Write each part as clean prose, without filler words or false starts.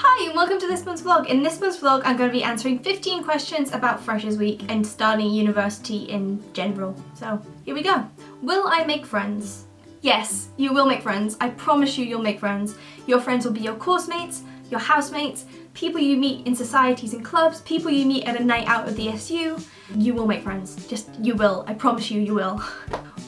Hi and welcome to this month's vlog. In this month's vlog I'm going to be answering 15 questions about Freshers Week and starting university in general. So here we go. Will I make friends? Yes, you will make friends. I promise you'll make friends. Your friends will be your course mates, your housemates, people you meet in societies and clubs, people you meet at a night out at the SU. You will make friends. Just, you will. I promise you will.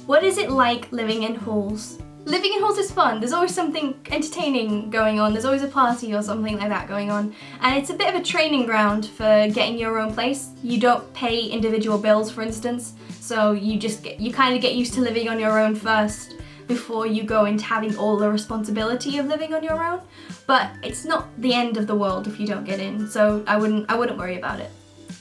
What is it like living in halls? Living in halls is fun. There's always something entertaining going on. There's always a party or something like that going on. And it's a bit of a training ground for getting your own place. You don't pay individual bills, for instance. So you kind of get used to living on your own first before you go into having all the responsibility of living on your own. But it's not the end of the world if you don't get in. So I wouldn't worry about it.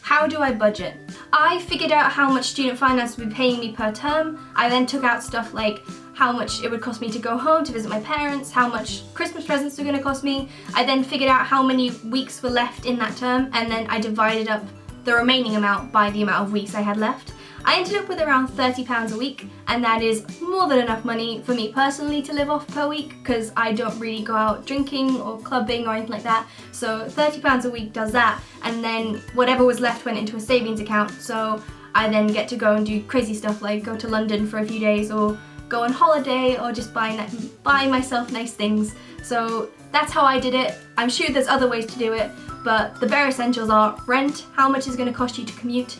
How do I budget? I figured out how much student finance would be paying me per term. I then took out stuff like how much it would cost me to go home to visit my parents, how much Christmas presents were going to cost me. I then figured out how many weeks were left in that term, and then I divided up the remaining amount by the amount of weeks I had left. I ended up with around £30 a week, and that is more than enough money for me personally to live off per week because I don't really go out drinking or clubbing or anything like that. So £30 a week does that, and then whatever was left went into a savings account. So I then get to go and do crazy stuff like go to London for a few days or go on holiday or just buy myself nice things. So that's how I did it. I'm sure there's other ways to do it, but the bare essentials are rent, how much is going to cost you to commute,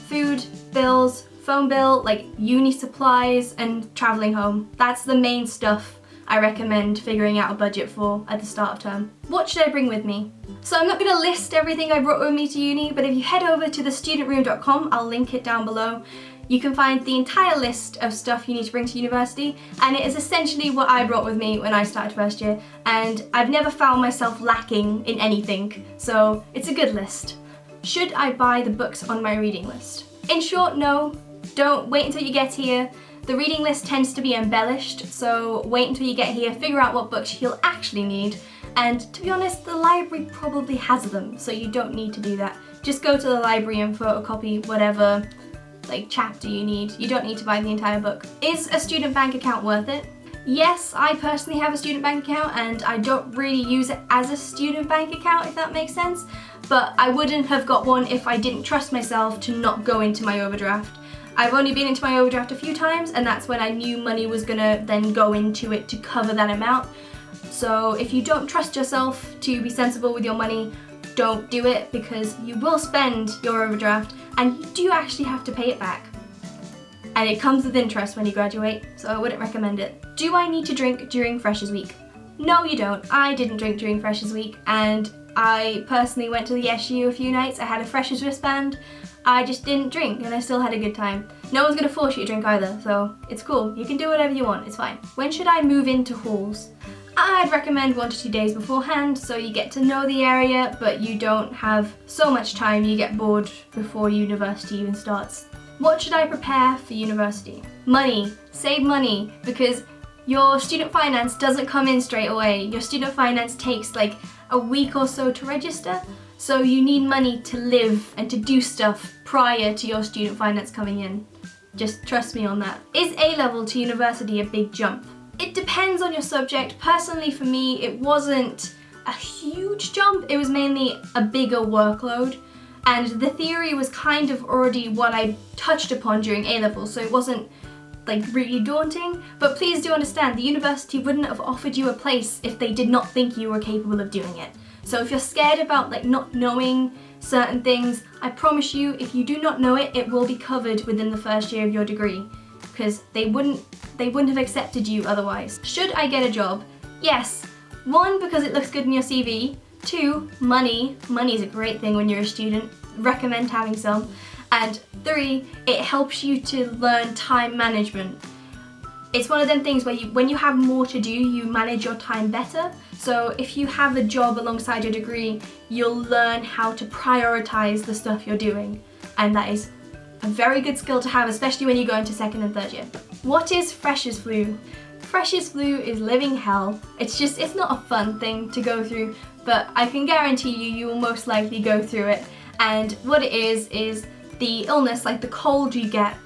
food, bills, phone bill, like uni supplies, and traveling home. That's the main stuff I recommend figuring out a budget for at the start of term. What should I bring with me? So I'm not going to list everything I brought with me to uni, but if you head over to thestudentroom.com, I'll link it down below. You can find the entire list of stuff you need to bring to university, and it is essentially what I brought with me when I started first year, and I've never found myself lacking in anything, so it's a good list. Should I buy the books on my reading list? In short, no. Don't wait until you get here. The reading list tends to be embellished, so wait until you get here, figure out what books you'll actually need, and to be honest, the library probably has them, so you don't need to do that. Just go to the library and photocopy whatever chapter you need. You don't need to buy the entire book. Is a student bank account worth it? Yes, I personally have a student bank account and I don't really use it as a student bank account, if that makes sense, but I wouldn't have got one if I didn't trust myself to not go into my overdraft. I've only been into my overdraft a few times, and that's when I knew money was gonna then go into it to cover that amount. So if you don't trust yourself to be sensible with your money, don't do it, because you will spend your overdraft and you do actually have to pay it back. And it comes with interest when you graduate, so I wouldn't recommend it. Do I need to drink during Freshers Week? No, you don't. I didn't drink during Freshers Week, and I personally went to the SU a few nights. I had a Freshers wristband. I just didn't drink and I still had a good time. No one's gonna force you to drink either, so it's cool. You can do whatever you want, it's fine. When should I move into halls? I'd recommend 1 to 2 days beforehand so you get to know the area, but you don't have so much time you get bored before university even starts. What should I prepare for university? Money. Save money, because your student finance doesn't come in straight away. Your student finance takes like a week or so to register, so you need money to live and to do stuff prior to your student finance coming in. Just trust me on that. Is A-level to university a big jump? It depends on your subject. Personally, for me, it wasn't a huge jump. It was mainly a bigger workload. And the theory was kind of already what I touched upon during A-level, so it wasn't really daunting. But please do understand, the university wouldn't have offered you a place if they did not think you were capable of doing it. So if you're scared about not knowing certain things, I promise you, if you do not know it, it will be covered within the first year of your degree, because they wouldn't have accepted you otherwise. Should I get a job? Yes. 1, because it looks good in your CV. 2, money. Money is a great thing when you're a student. Recommend having some. And 3, it helps you to learn time management. It's one of them things where when you have more to do, you manage your time better. So if you have a job alongside your degree, you'll learn how to prioritize the stuff you're doing. And that is a very good skill to have, especially when you go into 2nd and 3rd year. What is Freshers Flu? Freshers Flu is living hell. It's not a fun thing to go through, but I can guarantee you will most likely go through it. And what it is the illness, like the cold you get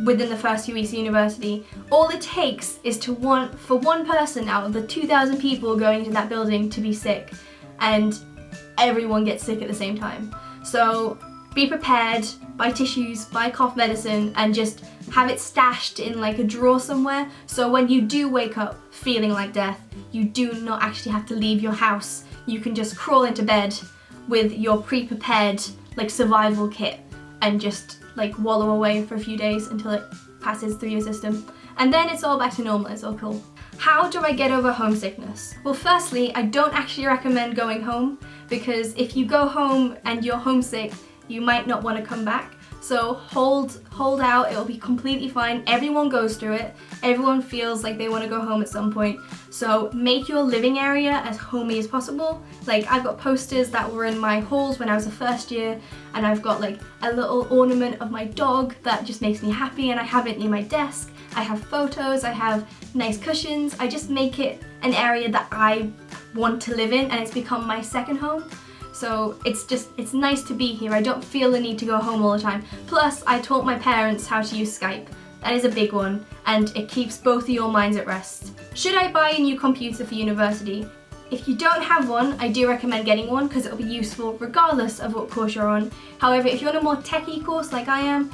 within the first few weeks of university. All it takes is for one person out of the 2,000 people going into that building to be sick. and everyone gets sick at the same time. So be prepared, buy tissues, buy cough medicine, and just have it stashed in like a drawer somewhere, so when you do wake up feeling like death, you do not actually have to leave your house. You can just crawl into bed with your pre-prepared like survival kit and just like wallow away for a few days until it passes through your system. And then it's all back to normal, it's all cool. How do I get over homesickness? Well, firstly, I don't actually recommend going home, because if you go home and you're homesick, you might not want to come back. So hold out, it'll be completely fine. Everyone goes through it. Everyone feels like they want to go home at some point. So make your living area as homey as possible. Like, I've got posters that were in my halls when I was a first year, and I've got like a little ornament of my dog that just makes me happy, and I have it near my desk. I have photos, I have nice cushions. I just make it an area that I want to live in, and it's become my second home. So it's nice to be here. I don't feel the need to go home all the time. Plus, I taught my parents how to use Skype. That is a big one, and it keeps both of your minds at rest. Should I buy a new computer for university? If you don't have one, I do recommend getting one, because it'll be useful regardless of what course you're on. However, if you're on a more techie course like I am,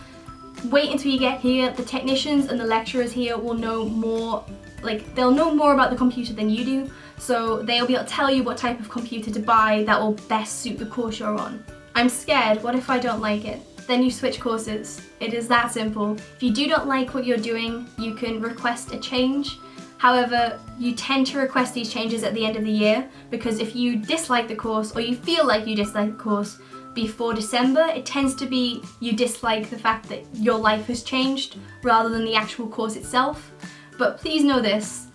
wait until you get here. The technicians and the lecturers here will know more, like they'll know more about the computer than you do. So they'll be able to tell you what type of computer to buy that will best suit the course you're on. I'm scared, what if I don't like it? Then you switch courses. It is that simple. If you do not like what you're doing, you can request a change. However, you tend to request these changes at the end of the year, because if you dislike the course, or you feel like you dislike the course before December, it tends to be you dislike the fact that your life has changed rather than the actual course itself. But please know this,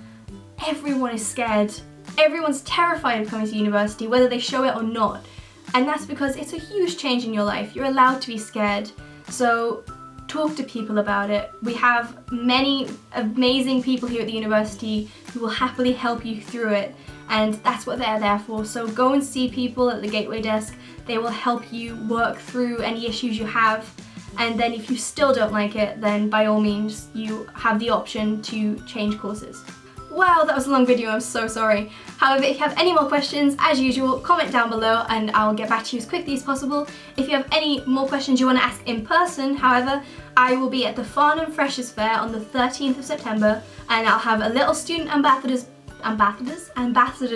everyone is scared. Everyone's terrified of coming to university, whether they show it or not. And that's because it's a huge change in your life. You're allowed to be scared. So talk to people about it. We have many amazing people here at the university who will happily help you through it. And that's what they're there for. So go and see people at the gateway desk. They will help you work through any issues you have. And then if you still don't like it, then by all means, you have the option to change courses. Wow, that was a long video, I'm so sorry. However, if you have any more questions, as usual, comment down below and I'll get back to you as quickly as possible. If you have any more questions you want to ask in person, however, I will be at the Farnham Freshers Fair on the 13th of September, and I'll have a little student ambassadors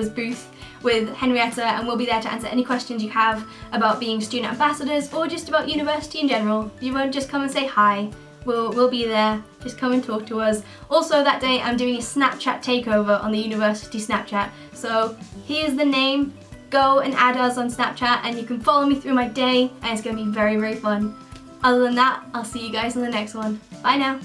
booth with Henrietta, and we'll be there to answer any questions you have about being student ambassadors or just about university in general. You won't just come and say hi. We'll be there, just come and talk to us. Also that day I'm doing a Snapchat takeover on the university Snapchat, so here's the name, go and add us on Snapchat and you can follow me through my day, and it's going to be very, very fun. Other than that, I'll see you guys in the next one. Bye now.